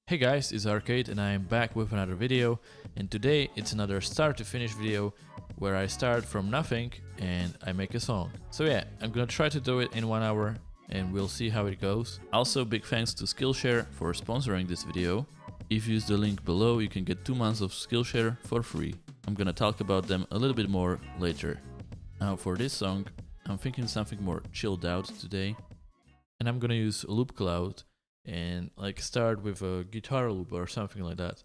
Hey guys, it's Arcade and I am back with another video, and today it's another start to finish video where I start from nothing and I make a song. So yeah, I'm gonna try to do it in 1 hour and we'll see how it goes. Also big thanks to Skillshare for sponsoring this video. If you use the link below you can get 2 months of Skillshare for free. I'm gonna talk about them a little bit more later. Now for this song, I'm thinking something more chilled out today, and I'm gonna use Loop Cloud and like start with a guitar loop or something like that.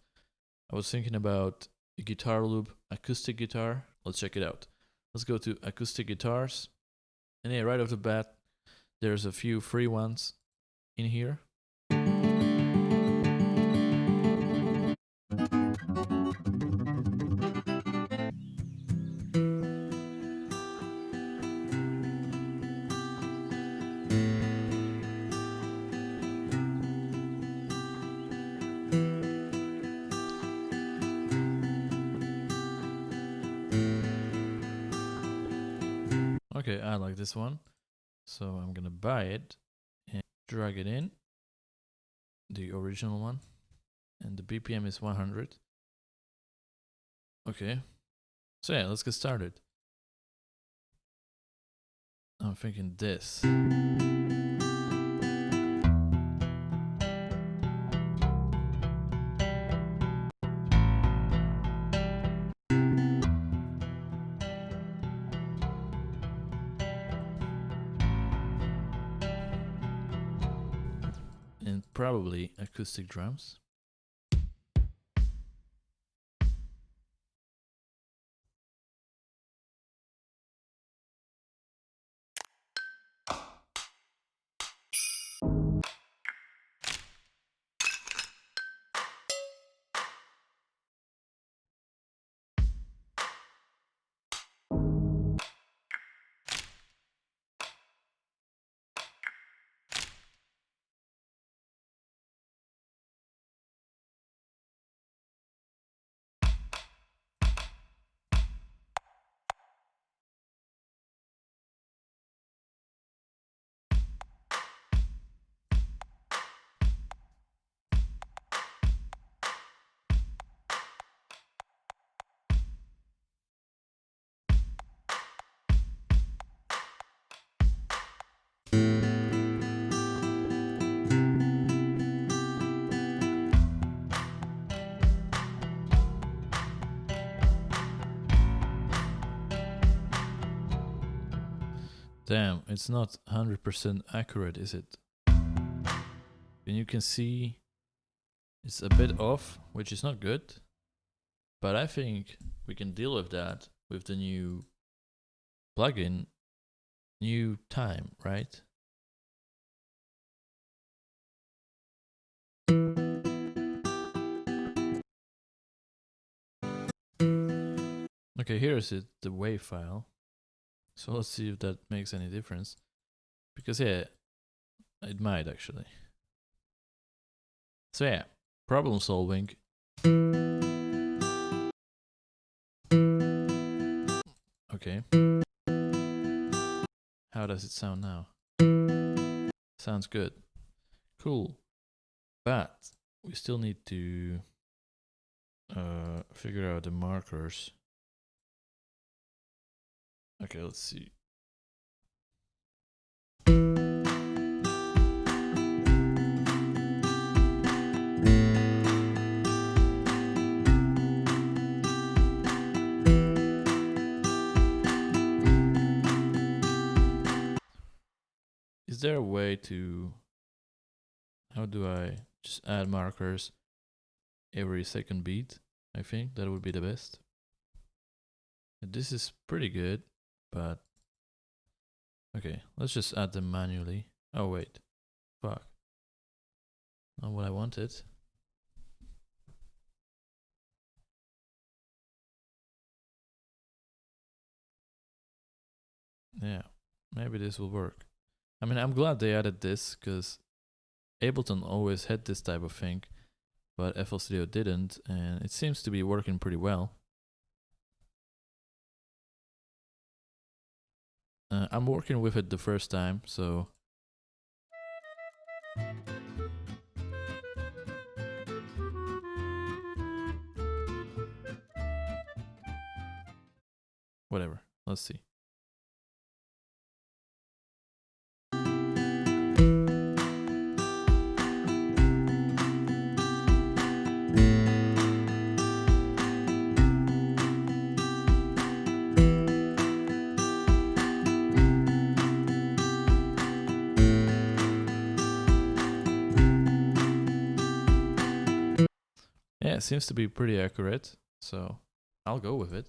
I was thinking about a guitar loop, acoustic guitar. Let's check it out. Let's go to acoustic guitars, and yeah, right off the bat, there's a few free ones in here. Okay, I like this one, so I'm gonna buy it and drag it in, the original one, and the BPM is 100. Okay, so yeah, let's get started. I'm thinking this. And probably acoustic drums. Damn, it's not 100% accurate, is it? And you can see it's a bit off, which is not good. But I think we can deal with that with the new plugin, New Time, right? Okay, here is it, the WAV file. So let's see if that makes any difference. Because yeah, it might actually. So yeah, problem solving. Okay. How does it sound now? Sounds good. Cool. But we still need to figure out the markers. Okay, let's see. Is there a way to, how do I just add markers every second beat? I think that would be the best. This is pretty good, but okay, let's just add them manually. Oh wait, fuck. Not what I wanted. Yeah, maybe this will work. I mean, I'm glad they added this, because Ableton always had this type of thing, but FL Studio didn't, and it seems to be working pretty well. I'm working with it the first time, so Whatever. Let's see. Yeah, it seems to be pretty accurate, so I'll go with it.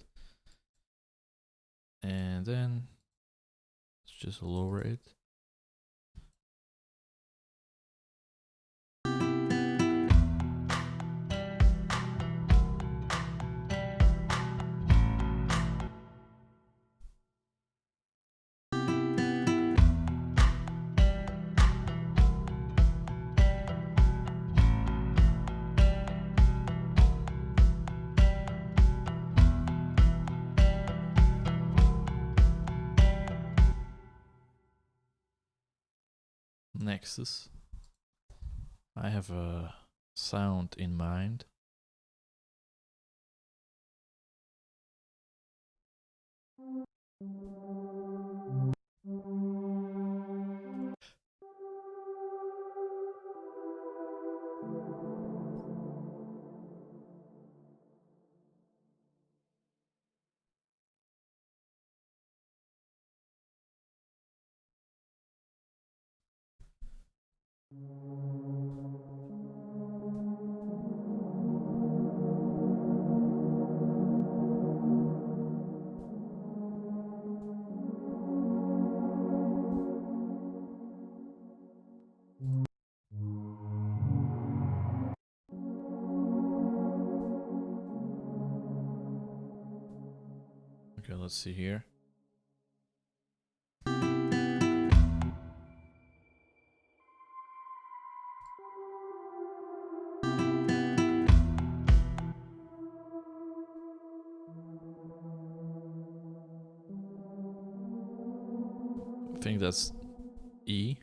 And then let's just lower it. Nexus. I have a sound in mind. Okay, let's see here. I think that's E.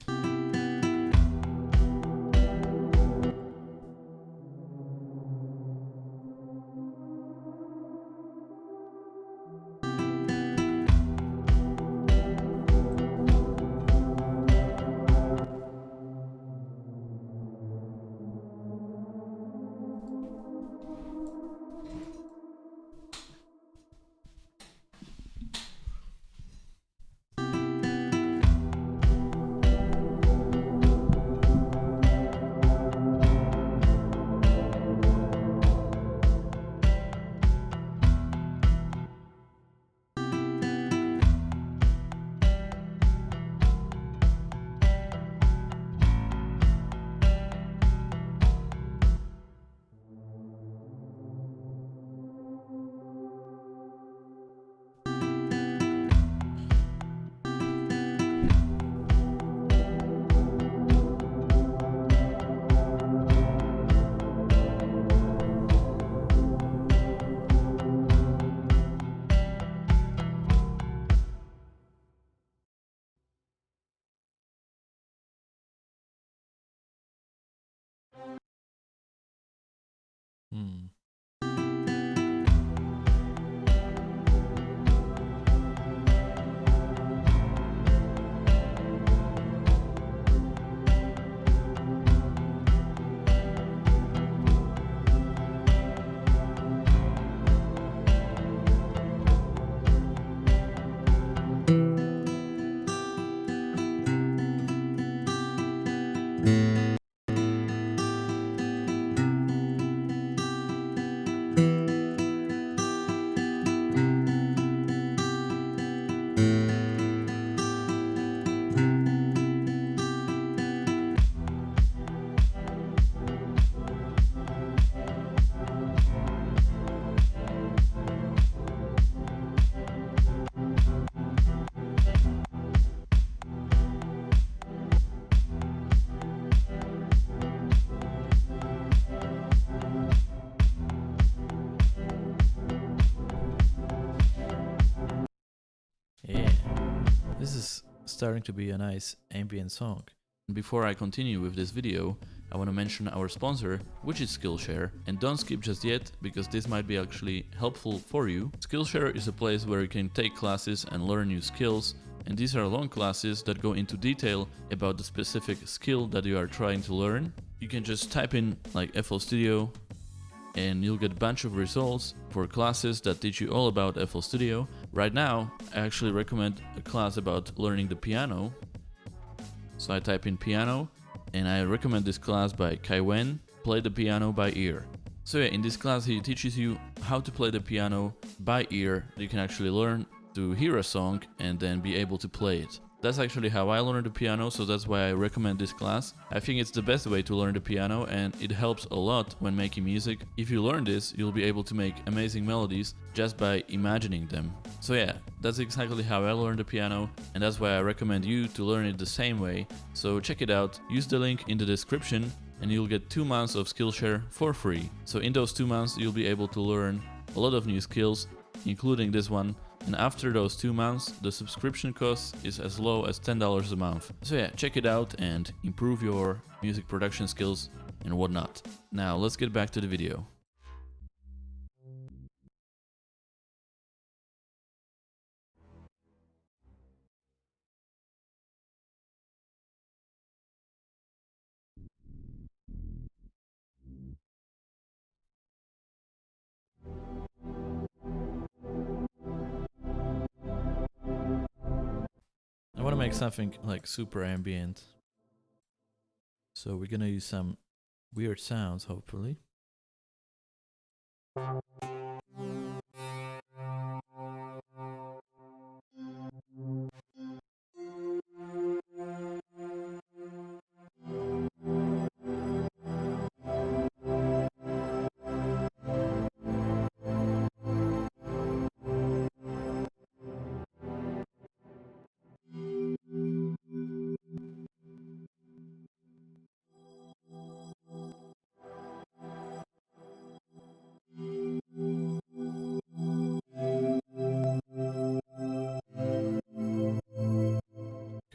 Hmm. Yeah, this is starting to be a nice ambient song. Before I continue with this video, I want to mention our sponsor, which is Skillshare, and don't skip just yet because this might be actually helpful for you. Skillshare is a place where you can take classes and learn new skills, and these are long classes that go into detail about the specific skill that you are trying to learn. You can just type in like FL Studio and you'll get a bunch of results for classes that teach you all about FL Studio. Right now, I actually recommend a class about learning the piano. So I type in piano, and I recommend this class by Kai Wen, Play the Piano by Ear. So yeah, in this class he teaches you how to play the piano by ear. You can actually learn to hear a song and then be able to play it. That's actually how I learned the piano, so that's why I recommend this class. I think it's the best way to learn the piano and it helps a lot when making music. If you learn this, you'll be able to make amazing melodies just by imagining them. So yeah, that's exactly how I learned the piano, and that's why I recommend you to learn it the same way. So check it out, use the link in the description and you'll get 2 months of Skillshare for free. So in those 2 months you'll be able to learn a lot of new skills, including this one. And after those 2 months, the subscription cost is as low as $10 a month. So yeah, check it out and improve your music production skills and whatnot. Now let's get back to the video. I want to make something like super ambient. So we're gonna use some weird sounds, hopefully.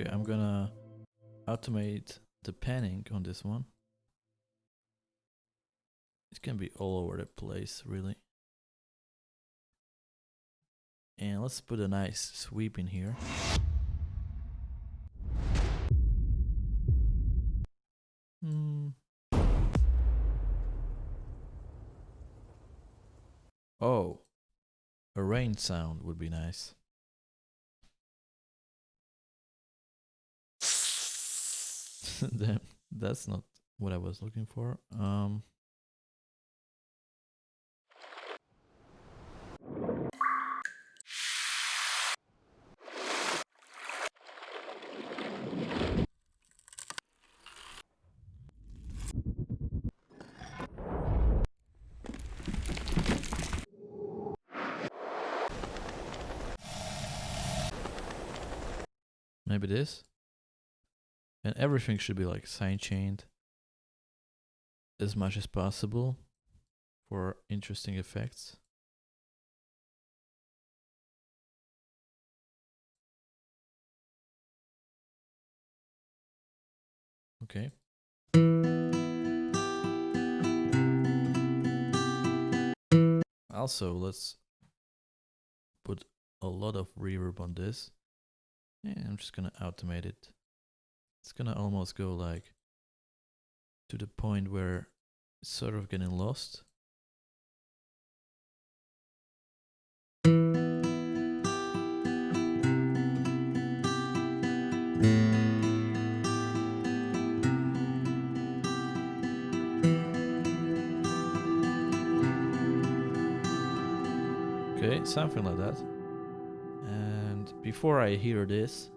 Okay, I'm gonna automate the panning on this one. It can be all over the place, really. And let's put a nice sweep in here. Oh, a rain sound would be nice. Damn, that's not what I was looking for. Maybe this. And everything should be like sidechained as much as possible for interesting effects. Okay. Also, let's put a lot of reverb on this. And I'm just gonna automate it. It's gonna almost go like to the point where it's sort of getting lost. Okay, something like that. And before I hear this,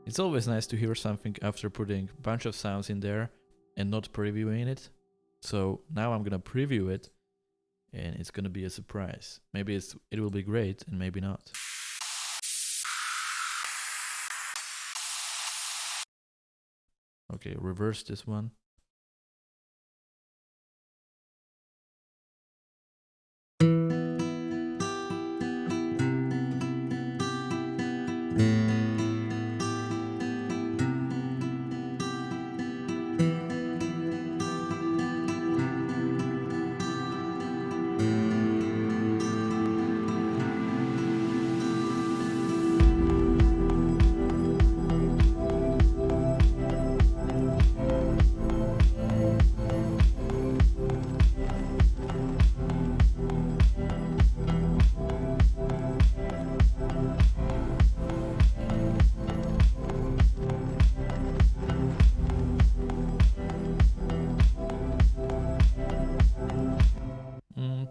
it's always nice to hear something after putting a bunch of sounds in there and not previewing it. So now I'm gonna preview it and it's gonna be a surprise. Maybe it will be great and maybe not. Okay, reverse this one.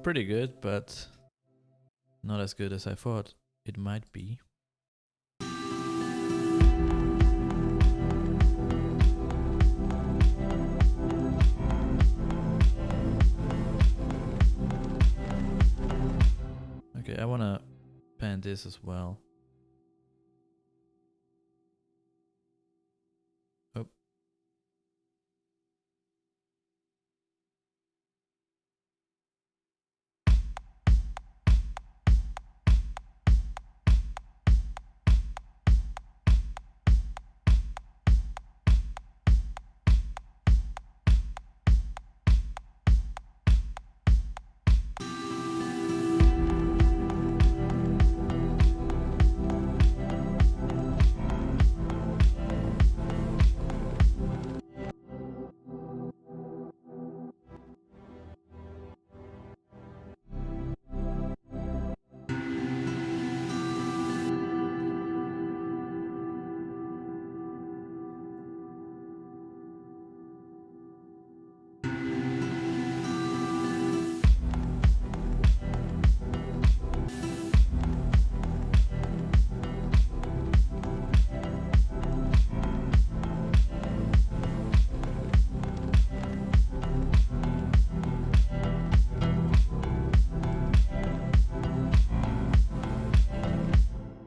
pretty good, but not as good as I thought it might be. Okay, I wanna pan this as well. Oh.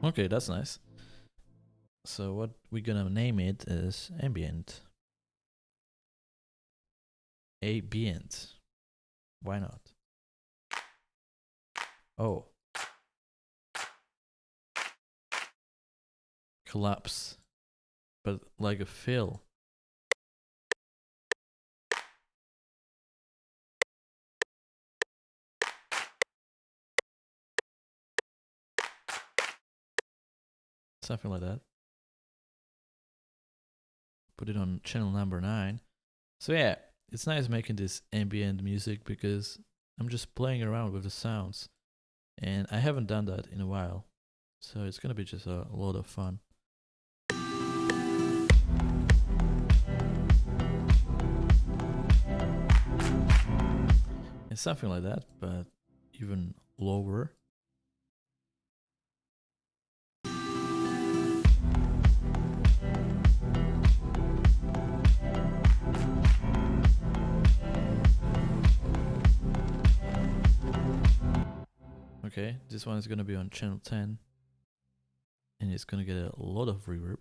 Okay, that's nice. So what we're gonna name it is ambient. Ambient. Why not? Oh. Collapse. But like a fill. Something like that. Put it on channel number 9. So yeah, it's nice making this ambient music because I'm just playing around with the sounds. And I haven't done that in a while. So it's gonna be just a lot of fun. And something like that, but even lower. Okay, this one is gonna be on channel 10. And it's gonna get a lot of reverb.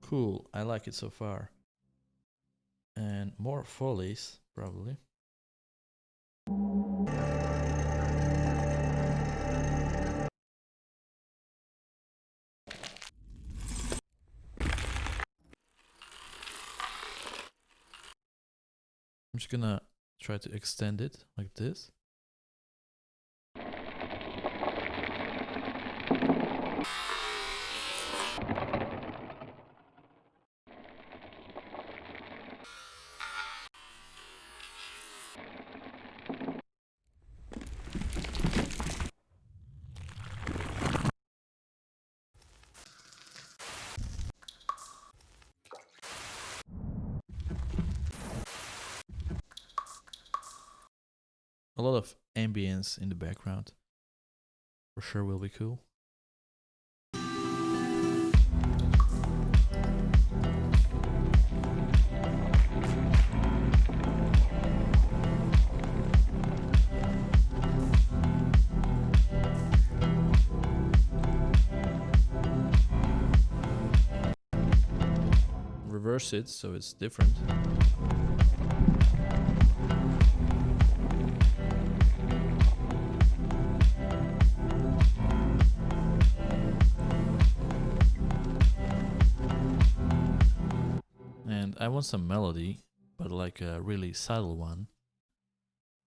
Cool, I like it so far. And more follies, probably. I'm just gonna try to extend it like this. A lot of ambience in the background. For sure will be cool. Reverse it so it's different. And I want some melody, but like a really subtle one.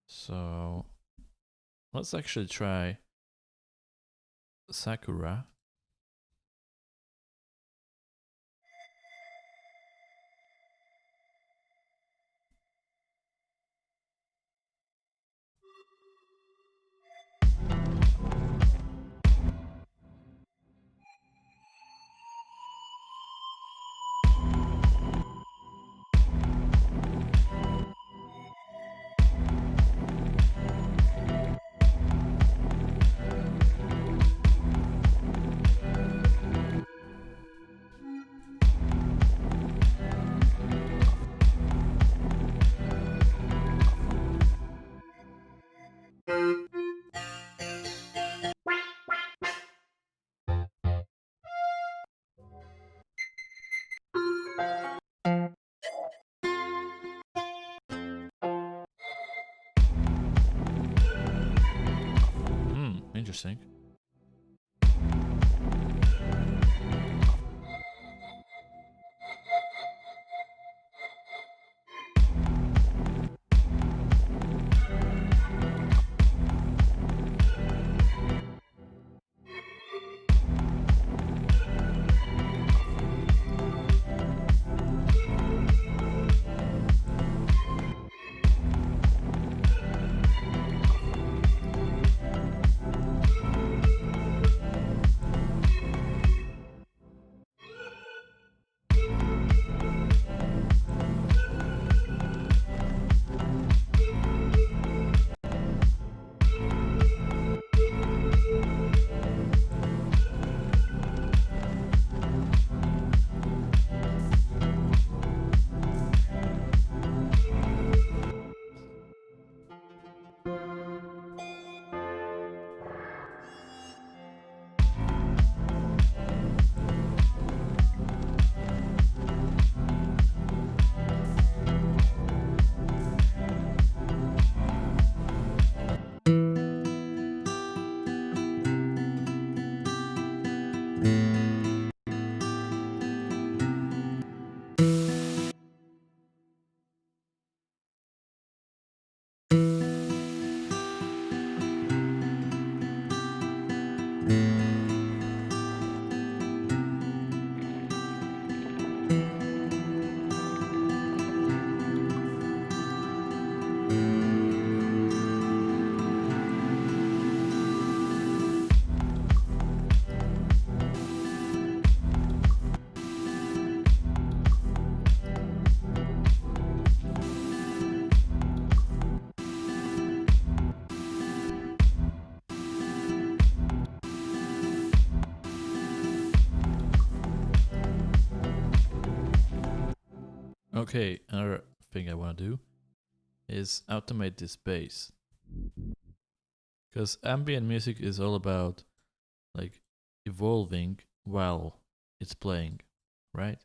So let's actually try Sakura. interesting. Okay, another thing I want to do is automate this bass. Because ambient music is all about like evolving while it's playing, right?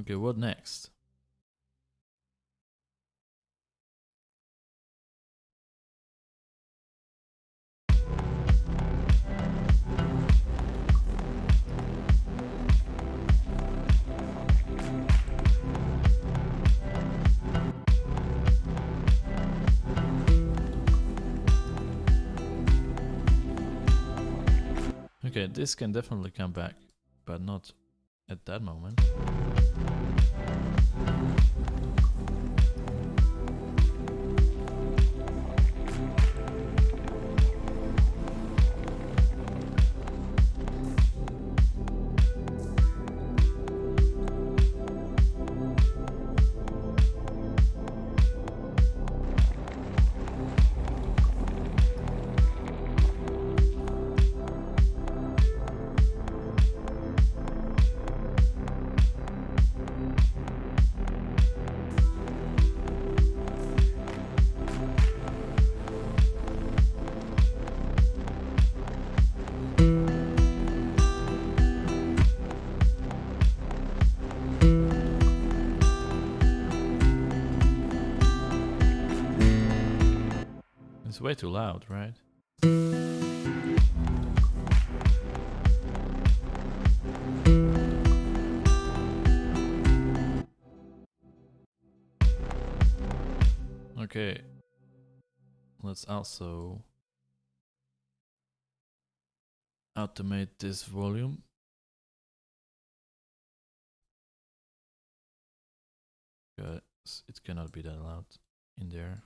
Okay, what next? Okay, this can definitely come back, but not at that moment. It's way too loud, right? Okay, let's also automate this volume. Because it cannot be that loud in there.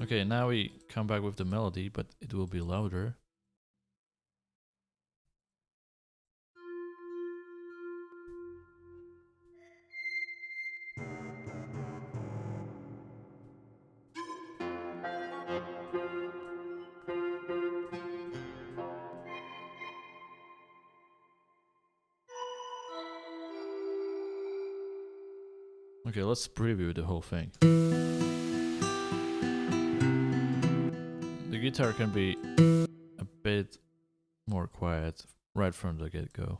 Okay, now we come back with the melody, but it will be louder. Okay, let's preview the whole thing. The guitar can be a bit more quiet right from the get-go.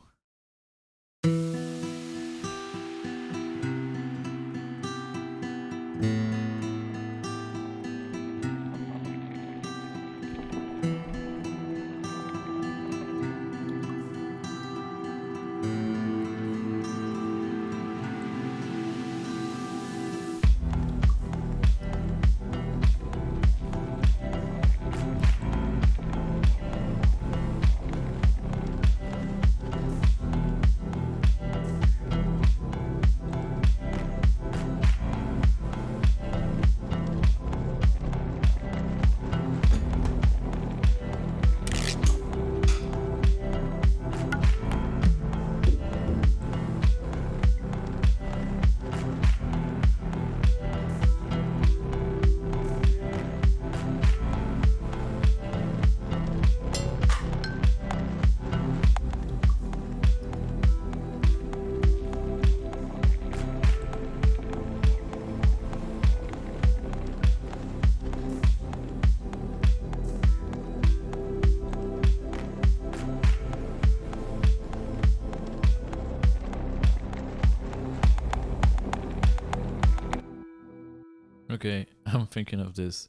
Okay, I'm thinking of this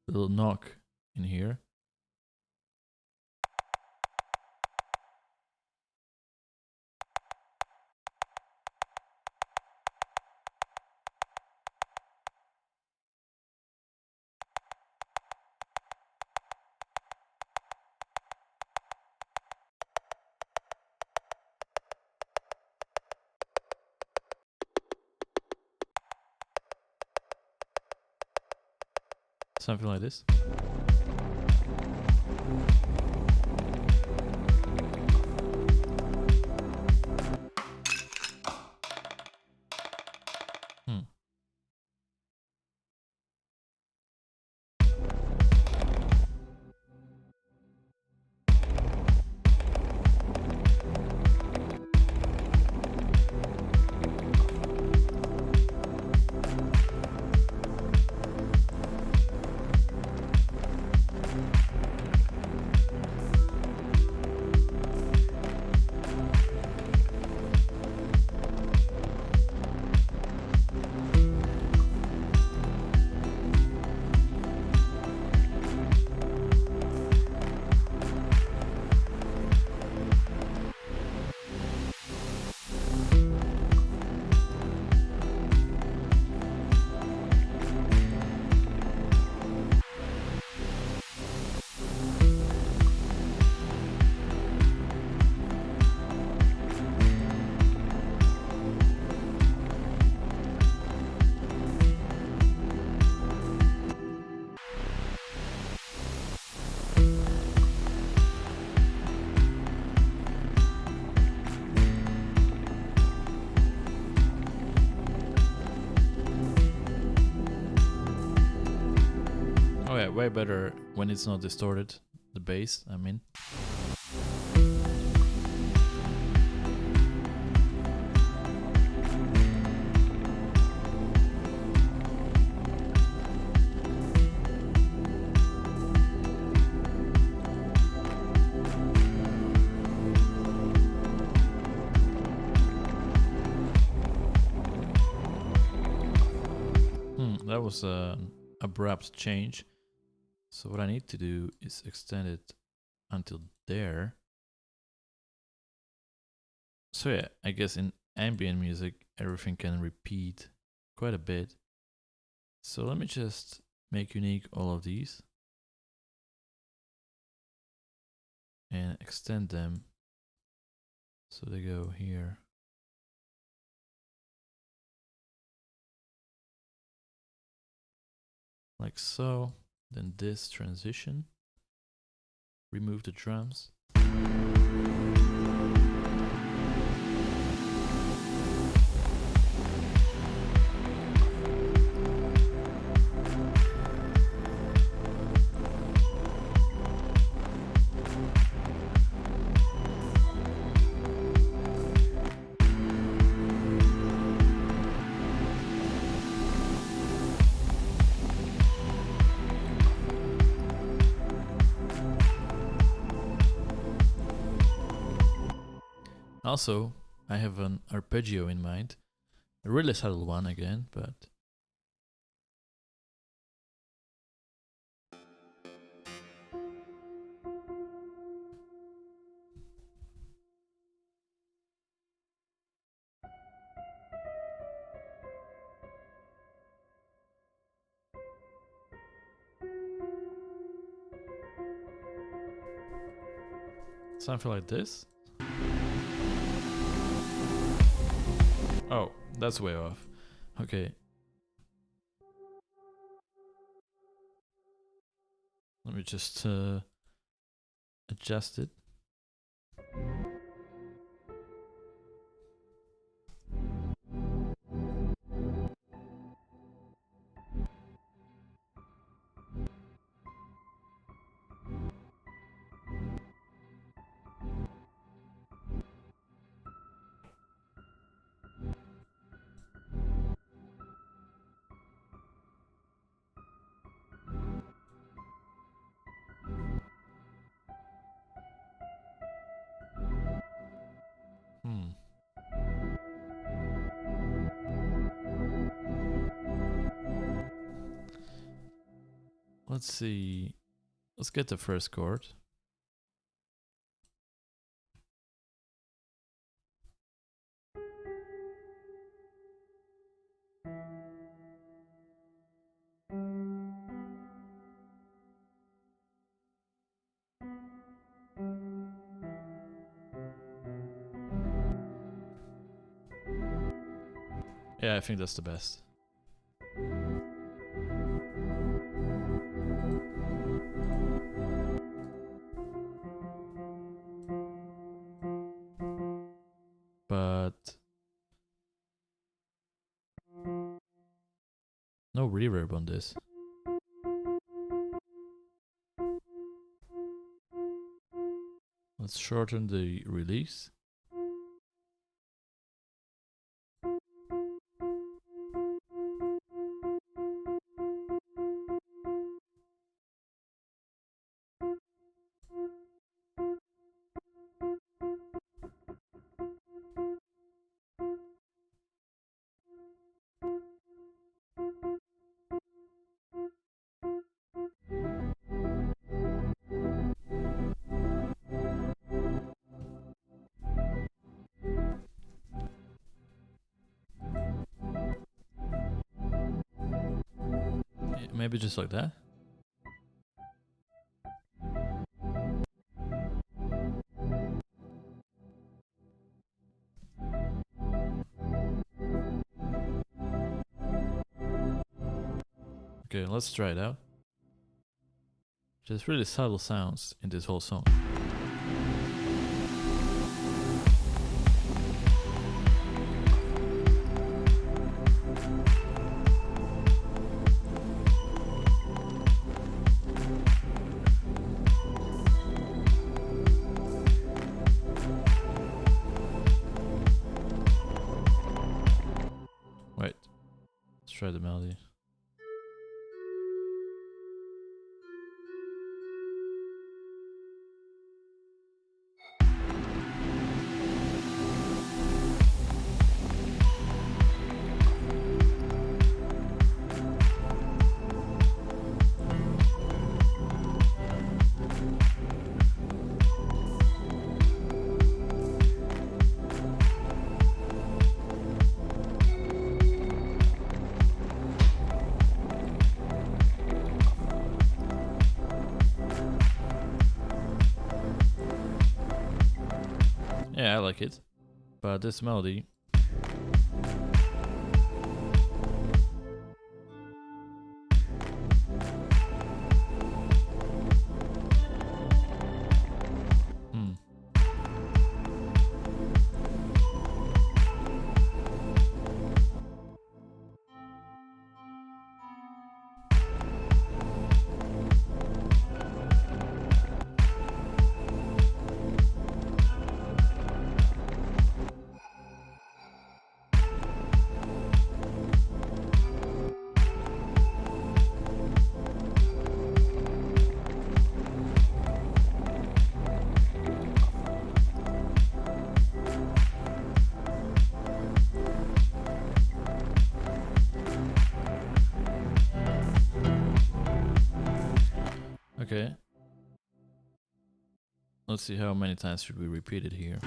little knock in here. Something like this. Oh yeah, way better when it's not distorted, the bass, I mean. was an abrupt change. So what I need to do is extend it until there. So yeah, I guess in ambient music, everything can repeat quite a bit. So let me just make unique all of these and extend them so they go here. Like so. Then this transition. Remove the drums. Also, I have an arpeggio in mind. A really subtle one again, but... something like this. Oh, that's way off. Okay. Let me just adjust it. Let's see. Let's get the first chord. Yeah, I think that's the best. But no reverb on this. Let's shorten the release. Maybe just like that. Okay, let's try it out. There's really subtle sounds in this whole song. Wait, let's try the melody. Yeah, I like it. But this melody... Hmm. Okay. Let's see how many times should we repeat it here.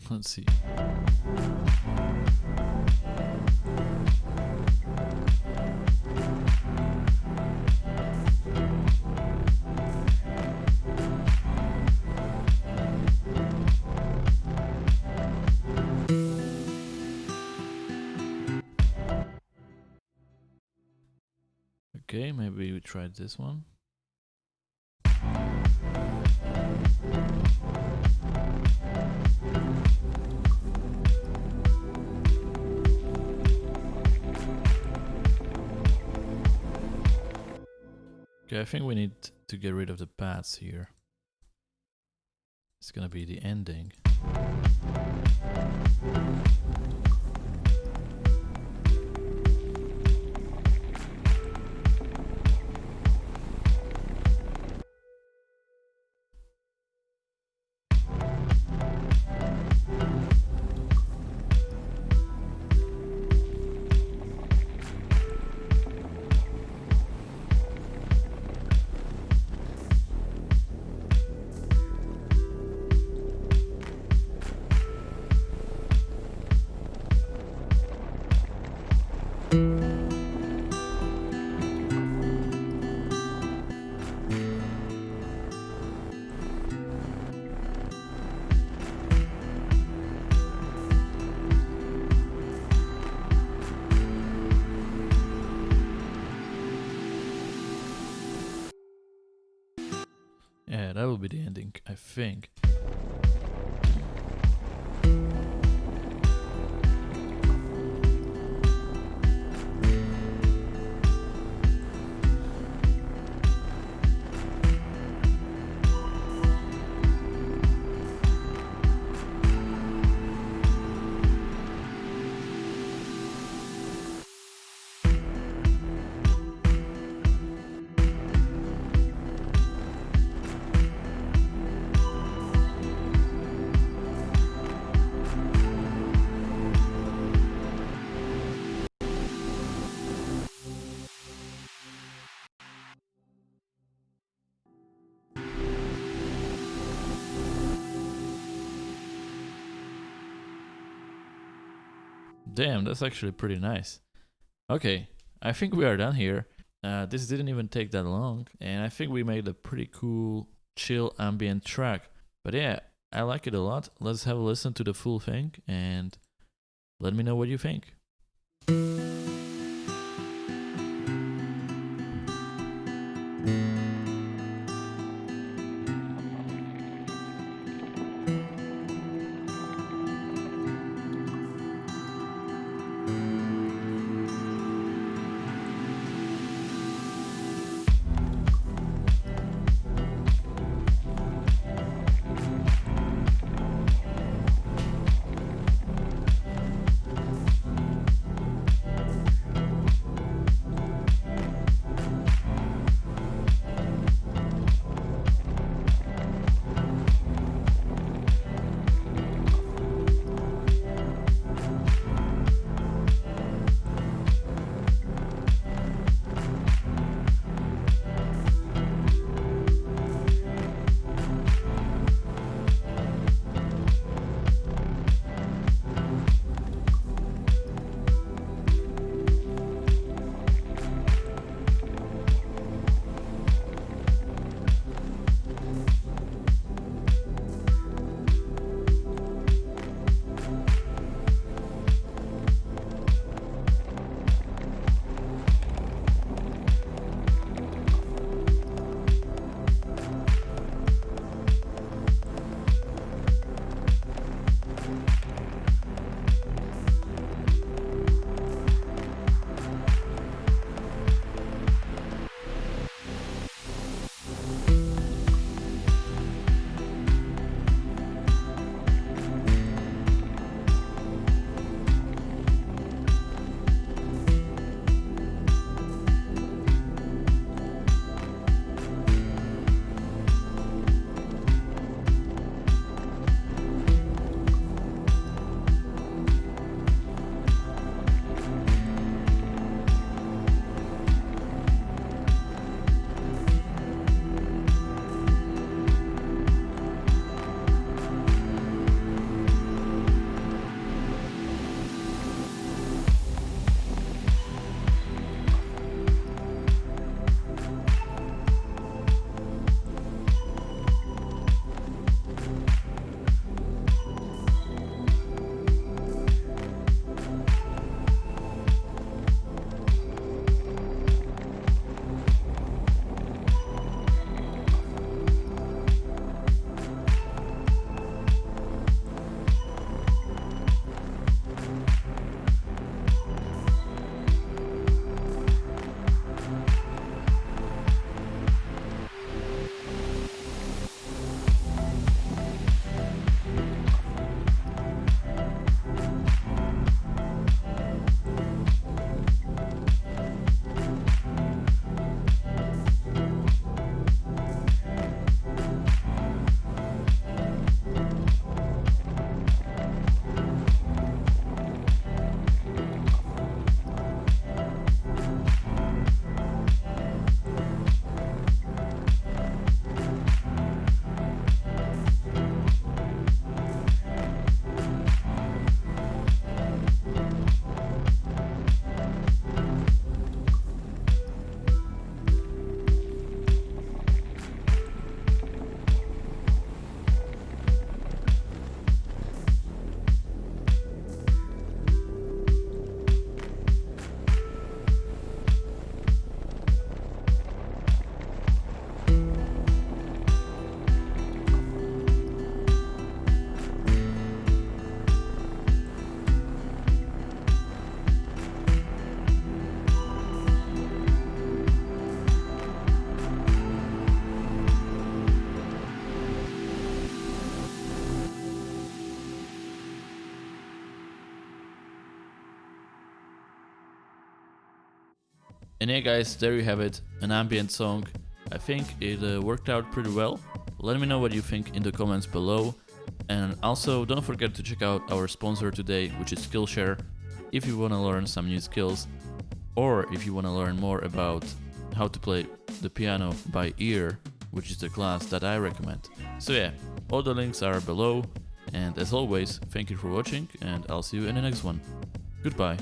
Let's see. Okay, maybe we tried this one. Okay, I think we need to get rid of the pads here. It's gonna be the ending. Yeah, that will be the ending, I think. Damn, that's actually pretty nice. Okay, I think we are done here. This didn't even take that long, and I think we made a pretty cool, chill ambient track. But yeah, I like it a lot. Let's have a listen to the full thing and let me know what you think. And yeah guys, there you have it, an ambient song. I think it worked out pretty well. Let me know what you think in the comments below. And also don't forget to check out our sponsor today, which is Skillshare, if you want to learn some new skills, or if you want to learn more about how to play the piano by ear, which is the class that I recommend. So yeah, all the links are below, and as always, thank you for watching, and I'll see you in the next one. Goodbye.